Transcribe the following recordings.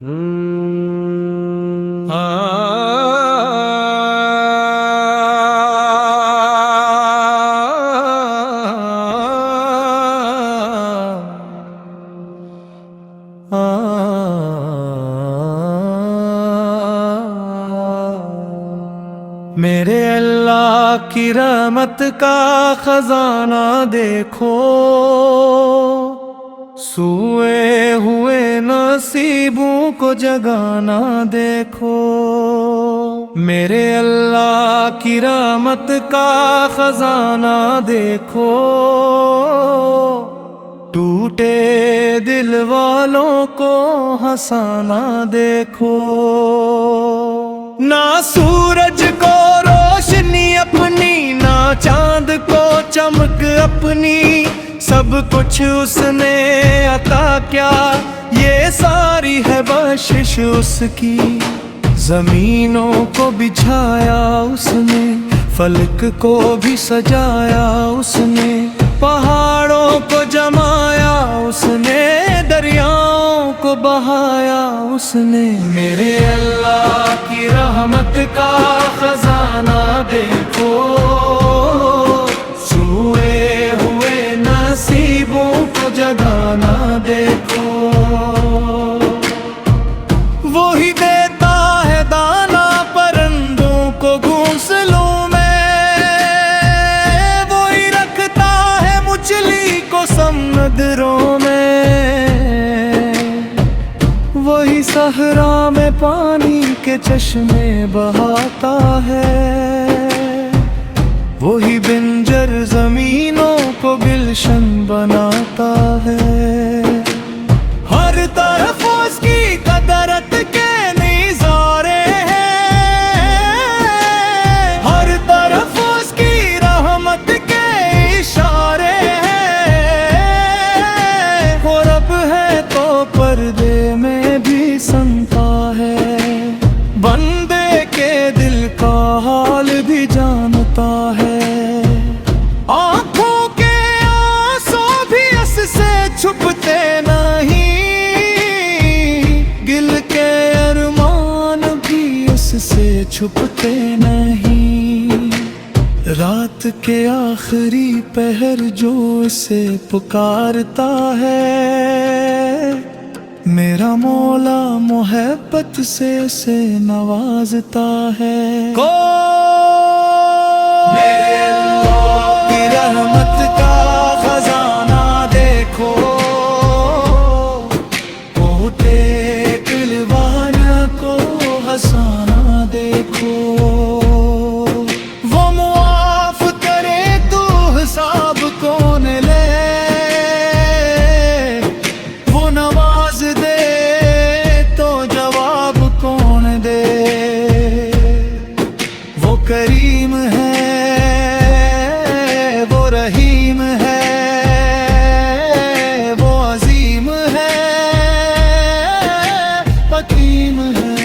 मेरे अल्लाह की रहमत का खजाना देखो, सोए हुए नसीबों को जगाना देखो। मेरे अल्लाह की रहमत का खजाना देखो, टूटे दिल वालों को हंसाना देखो। ना सूरज को रोशनी अपनी, ना चांद को चमक अपनी, सब कुछ उसने अता क्या, ये सारी है बख्शिश उसकी। जमीनों को बिछाया उसने, फलक को भी सजाया उसने, पहाड़ों को जमाया उसने, दरियाओं को बहाया उसने। मेरे अल्लाह की रहमत का खजाना देखो, सोए हुए नसीबों को जगाना देखो। वो ही देता है दाना परिंदों को घोंसलों में, वो ही रखता है मछली को समुद्रों में, वही सहरा में पानी के चश्मे बहाता है, वही बिंजर जमीनों को गुलशन बनाता है। हर तरफ उसकी कदरत के नज़ारे हैं, हर तरफ उसकी रहमत के इशारे हैं। वो रब है तो पर्दे में भी सुनता है, बंदे के दिल का हाल भी जानता है। आंखों के आंसू भी उससे छुपते नहीं, दिल के अरमान भी उससे छुपते नहीं। रात के आखिरी पहर जो उसे पुकारता है, मेरा मौला मोहब्बत से उसे नवाजता है। मेरे अल्लाह की रहमत का खजाना देखो, टूटे दिल वालों को हंसाना देखो। वो मुआफ करे तो हिसाब कौन ले, वो नवाज दे तो जवाब कौन दे। वो करीम है, वो रहीम है, वो अजीम है, हकीम है।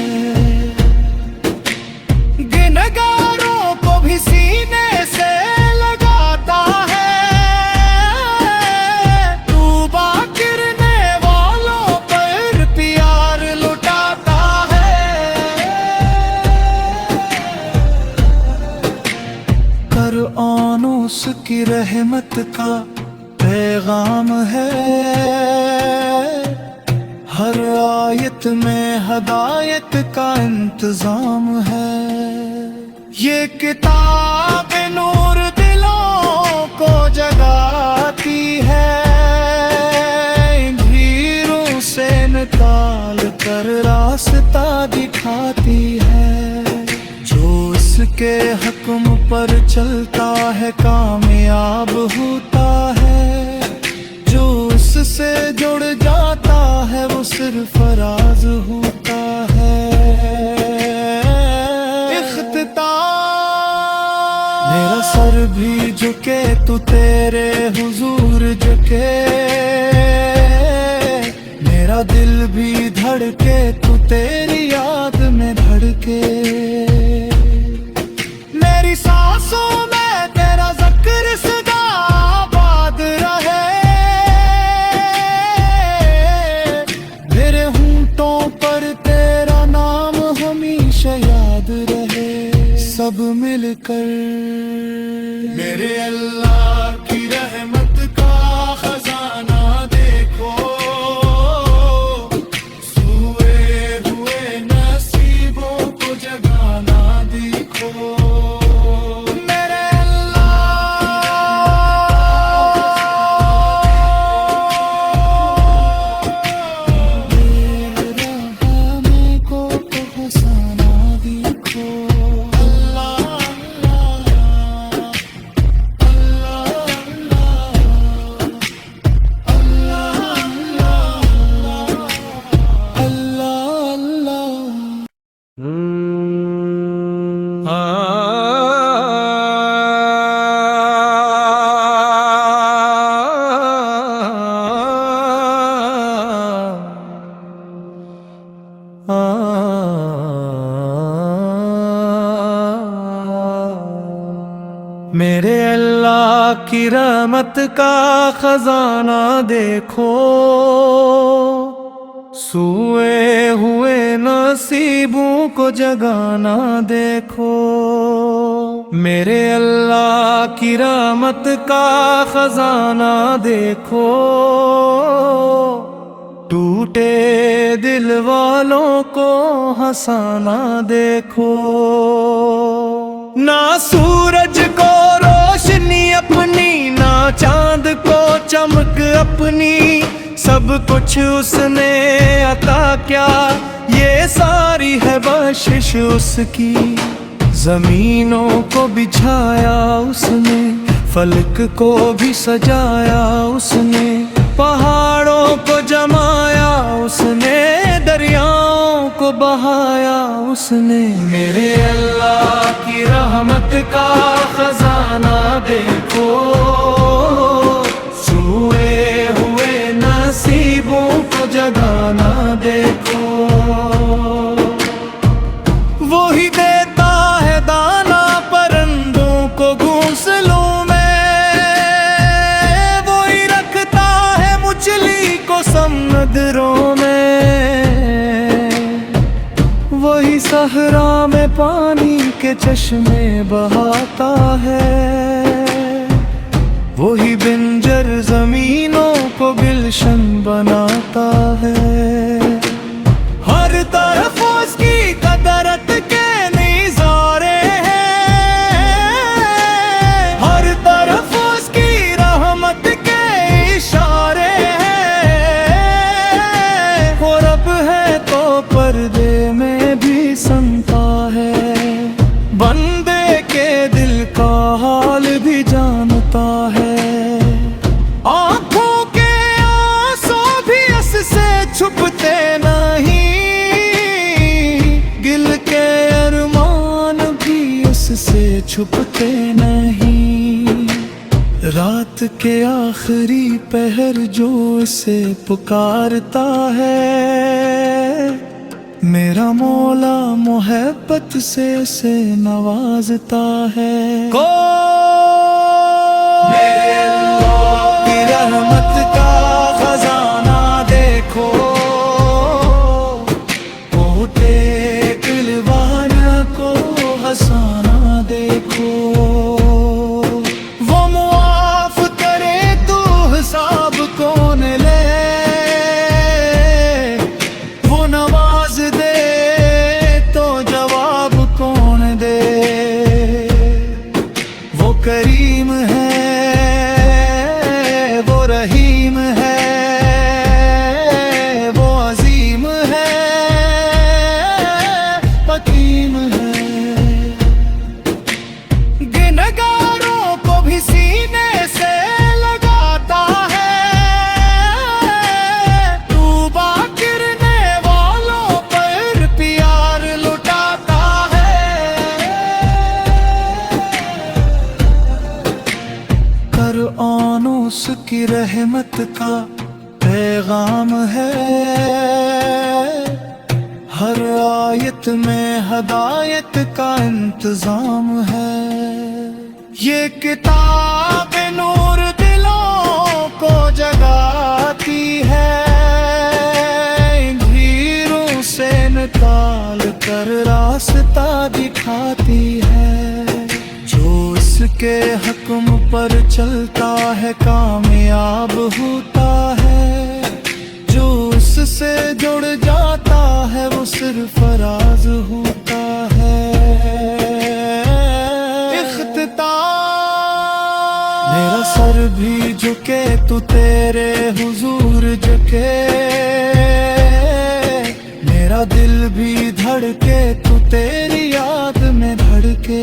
गिनगारों को भी सीने से लगाता है, तूबा गिरने वालों पर प्यार लुटाता है। कुरान उसकी रहमत का पैगाम है, हर आयत में हदायत का इंतजाम है। ये किताब नूर दिलों को जगाती है, भीड़ों से निकाल कर रास्ता दिखाती है। जो इसके हुक्म पर चलता है कामयाब होता है, जो इससे जुड़ जाता है वो सरफराज होता है। मेरा सर भी झुके तो तेरे हुजूर झुके, मेरा दिल भी धड़के तो तेरी याद में धड़के। मेरी सांसों में तेरा जिक्र सदा आबाद रहे, मेरे होंठों पर मेरे अल्लाह की रहमत का खजाना देखो, सोए हुए नसीबों को जगाना देखो। मेरे अल्लाह की रहमत का खजाना देखो, टूटे दिल वालों को हंसाना देखो। ना सूरज को रोशनी अपनी, ना चांद को चमक अपनी, सब कुछ उसने अता क्या, ये सारी है बख्शिश उसकी। जमीनों को बिछाया उसने, फलक को भी सजाया उसने, पहाड़ों को जमाया उसने, दरियाओं को बहाया उसने। मेरे अल्लाह की रहमत का खजाना देखो, सोए हुए नसीबों को जगाना देखो। वो ही देता है दाना परिंदों को घोंसलों में, वो ही रखता है मछली को समुद्रों में, वही सहरा में पानी के चश्मे बहाता है, वही बिंजर जमीनों को गुलशन बनाता है। हर तरफ उसकी कदरत के नज़ारे हैं, हर तरफ उसकी रहमत के इशारे हैं। वो रब है तो पर्दे में भी सुनता है, बंदे के दिल का हाल भी जानता है। आँखों के आंसू भी उससे छुपते नहीं, दिल के अरमान भी उससे छुपते नहीं। रात के आखिरी पहर जो इसे पुकारता है, मेरा मौला मोहब्बत से इसे नवाजता है। मेरे अल्लाह की रहमत का खजाना देखो, टूटे दिल वालों को हंसाना देखो। वो मुआफ करे तो हिसाब कौन ले, वो नवाज दे तो जवाब कौन दे। वो करीम है, वो रहीम है, वो अजीम है, हकीम है। गिनगारों को भी सीने से लगाता है, तूबा गिरने वालों पर प्यार लुटाता है। कुरान उसकी रहमत का पैगाम है, हर आयत में हदायत का इंतजाम है। ये किताब नूर दिलों को जगाती है, भीड़ों से निकाल कर रास्ता दिखाती है। जो इसके हुक्म पर चलता है कामयाब होता है, जो इससे जुड़ जाता है वो सरफराज होता है। मेरा सर भी झुके तो तेरे हुजूर झुके, मेरा दिल भी धड़के तो तेरी याद में धड़के।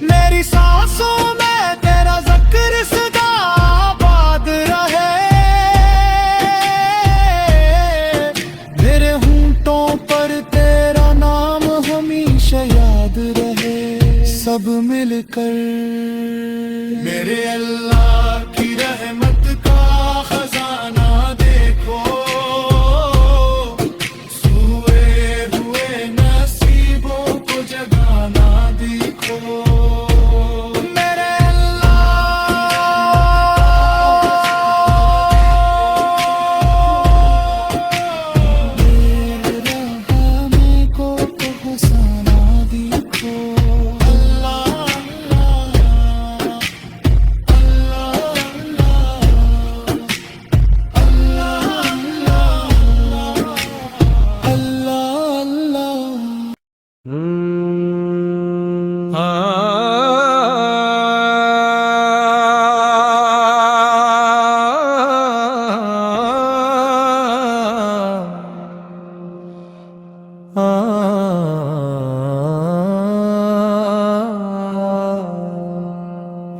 मेरी सांसों में तेरा जिक्र सदा आबाद रहे, मेरे होंठों पर तेरा नाम हमेशा याद रहे। सब मिलकर मेरे अल्लाह की रहमत का खजाना देखो,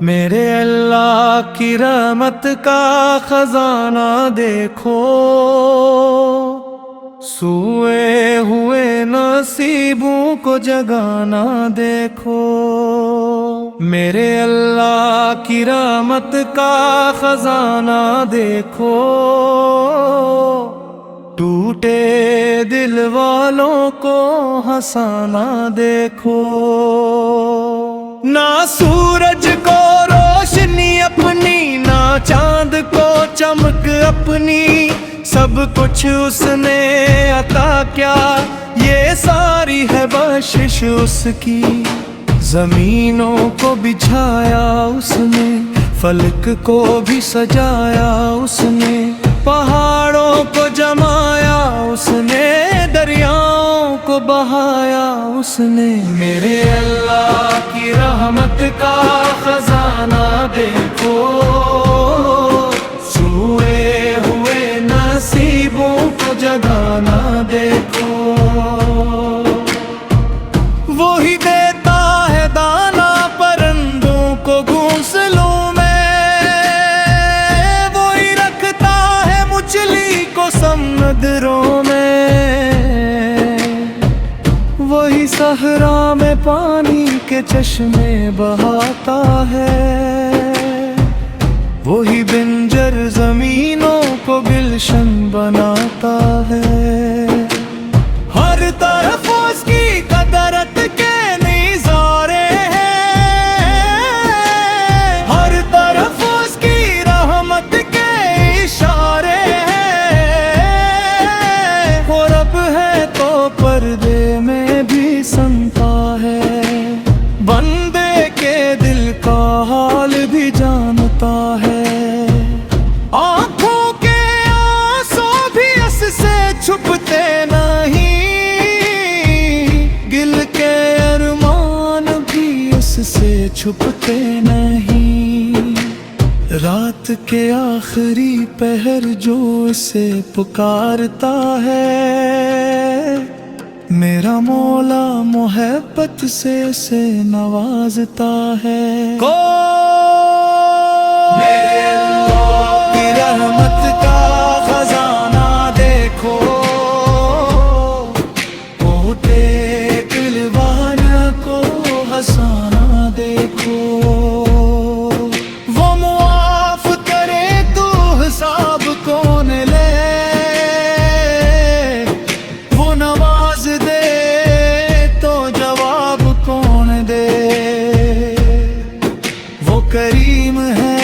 मेरे अल्लाह की रहमत का खजाना देखो, सोए हुए नसीबों को जगाना देखो। मेरे अल्लाह की रहमत का खजाना देखो, टूटे दिल वालों को हंसाना देखो। ना सूरज को रोशनी अपनी, ना चांद को चमक अपनी, सब कुछ उसने अता क्या, ये सारी है बख्शिश उसकी। जमीनों को बिछाया उसने, फलक को भी सजाया उसने, पहाड़ों को जमाया उसने, दरियाओं को बहाया उसने। मेरे अल्लाह की रहमत का खजाना देखो, सोए हुए नसीबों को जगाना देखो। वो ही देता है दाना परिंदों को घोंसलों में, वो ही रखता है मछली को समुद्रों में, वही सहरा में पानी के चश्मे बहाता है, वही बिंजर जमीनों को गुलशन बनाता है। हर तरफ उसकी कदरत के नज़ारे हैं, हर तरफ उसकी रहमत के इशारे हैं। वो रब है तो पर्दे में भी सुनता है, बंदे के दिल का हाल भी जानता है। आँखों के आंसू भी उससे छुपते नहीं, दिल के अरमान भी उससे छुपते नहीं। रात के आखिरी पहर जो इसे पुकारता है, मेरा मौला मोहब्बत से इसे नवाजता है। मेरे अल्लाह की रहमत का खजाना देखो, टूटे दिल वालों को हंसाना देखो। वो मुआफ करे तो हिसाब कौन ले, वो नवाज दे तो जवाब कौन दे। वो करीम है,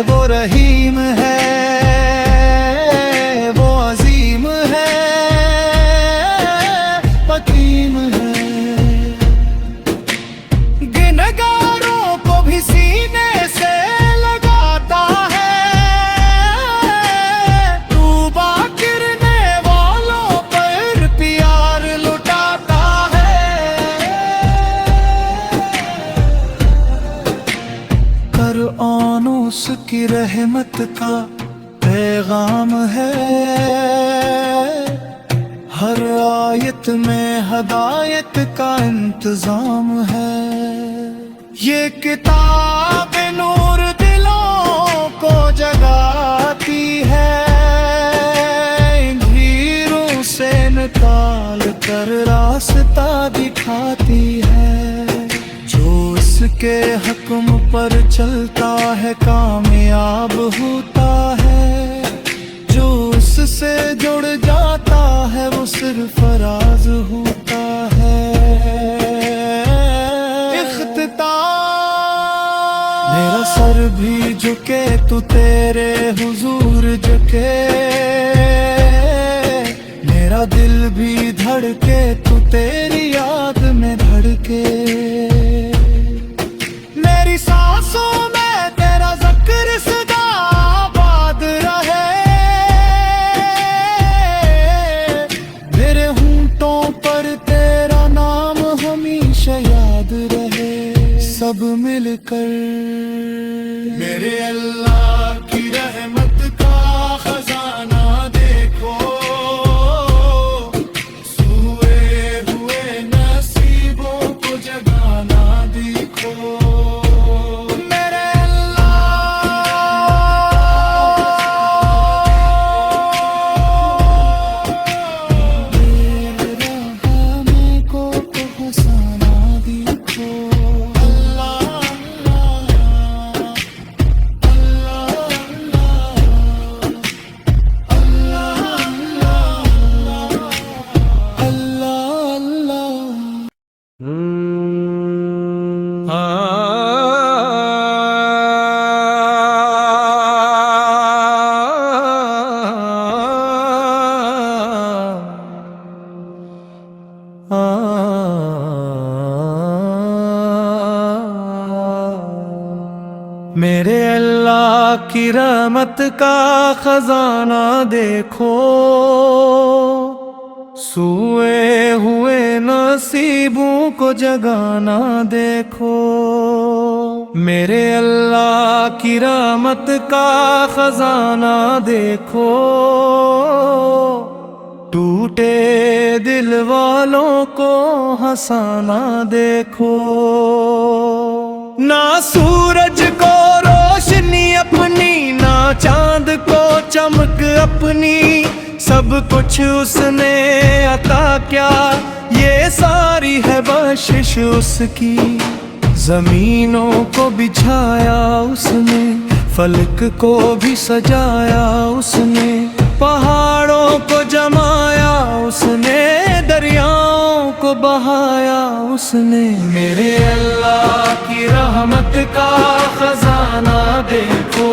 वो रहीम है, वो अजीम है, हकीम है। गुनहगारों को भी सीने से लगाता है, तौबा करने वालों पर प्यार लुटाता है। कुरान उसकी रहमत का पैगाम है, हर आयत में हदायत का इंतजाम है। ये किताब नूर दिलों को जगाती है, अंधेरों से निकाल कर रास्ता दिखाती है। जो इसके हुक्म पर चलता है कामयाब होता है, जो उससे जुड़ जाता है वो सिर्फ फराज होता है। मेरा सर भी झुके तो तेरे हुजूर झुके, मेरा दिल भी धड़के तो तेरी याद में धड़के। मेरी सांसों में तेरा जिक्र सदा आबाद रहे, मेरे होंठों पर तेरा नाम हमेशा याद रहे। सब मिलकर मेरे अल्लाह की रहमत का खजाना देखो, मेरे अल्लाह की रहमत का खजाना देखो, सोए हुए नसीबों को जगाना देखो। मेरे अल्लाह की रहमत का खजाना देखो, टूटे दिल वालों को हंसाना देखो। ना सूरज को रोशनी अपनी, ना चांद को चमक अपनी, सब कुछ उसने अता क्या, ये सारी है बख्शिश उसकी। जमीनों को बिछाया उसने, फलक को भी सजाया उसने, पहाड़ों को जमाया उसने, दरियाओं को बहाया उसने। मेरे अल्लाह की रहमत का खजाना देखो,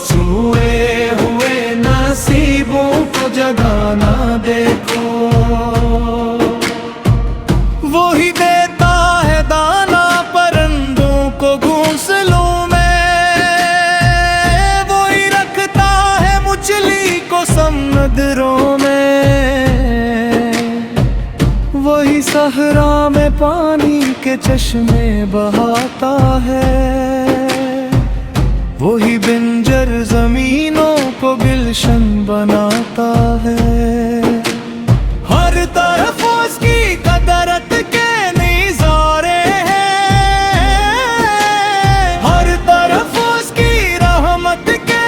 सोए हुए नसीबों को जगाना देखो। वो ही देता है दाना परिंदों को घोंसलों में, वो ही रखता है मछली को समुद्रों में, वही सहरा में पानी के चश्मे बहाता है, वही बिंजर जमीनों को गुलशन बनाता है। हर तरफ उसकी कदरत के नज़ारे हैं, हर तरफ उसकी रहमत के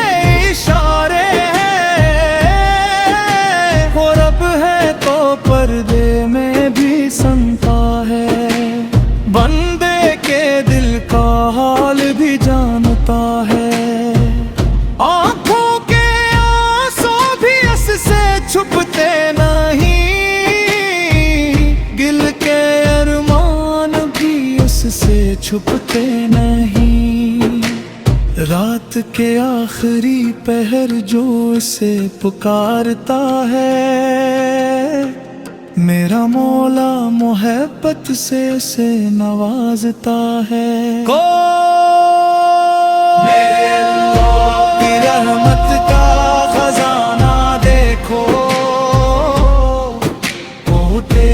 इशारे हैं। वो रब है तो पर्दे में भी सुनता है, बंदे के दिल का हाल भी जानता है। आँखों के आंसू भी उससे छुपते नहीं, दिल के अरमान भी उससे छुपते नहीं। रात के आखिरी पहर जो उसे पुकारता है, मेरा मौला मोहब्बत से उसे नवाजता है। मेरे अल्लाह की रहमत का खजाना देखो, टूटे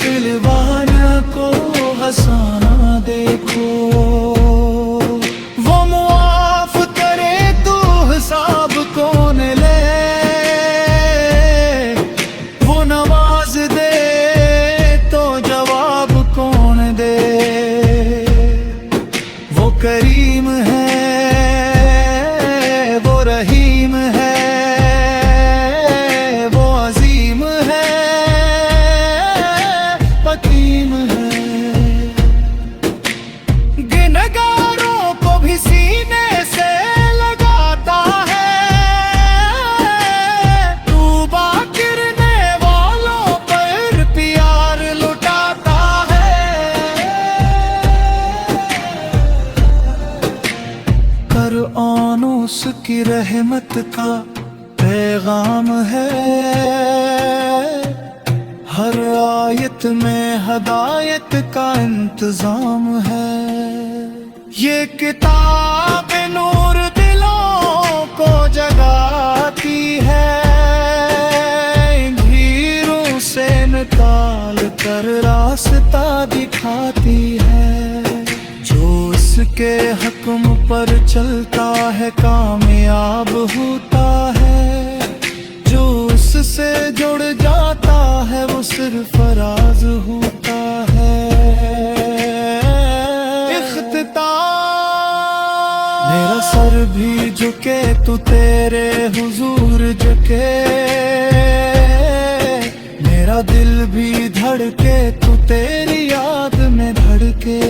दिल वालों को हंसाना देखो। वो मुआफ करे तो हिसाब कौन ले, वो नवाज दे तो जवाब कौन दे। वो करीम है, वो रहीम है, वो अजीम है, हकीम है। गिनहगारों को भी सीने से लगाता है, तूबा गिरने वालों पर प्यार लुटाता है। कुरान उसकी रहमत का पैगाम है, हर आयत में हदायत का इंतजाम है। ये किताब नूर दिलों को जगाती है, घीरों से निकाल कर रास्ता दिखाती है। जो इसके हुक्म पर चलता है कामयाब होता है, जो उससे जुड़ जाता है वो सिर्फ फराज होता है। मेरा सर भी झुके तो तेरे हुजूर झुके, मेरा दिल भी धड़के तो तेरी याद में धड़के।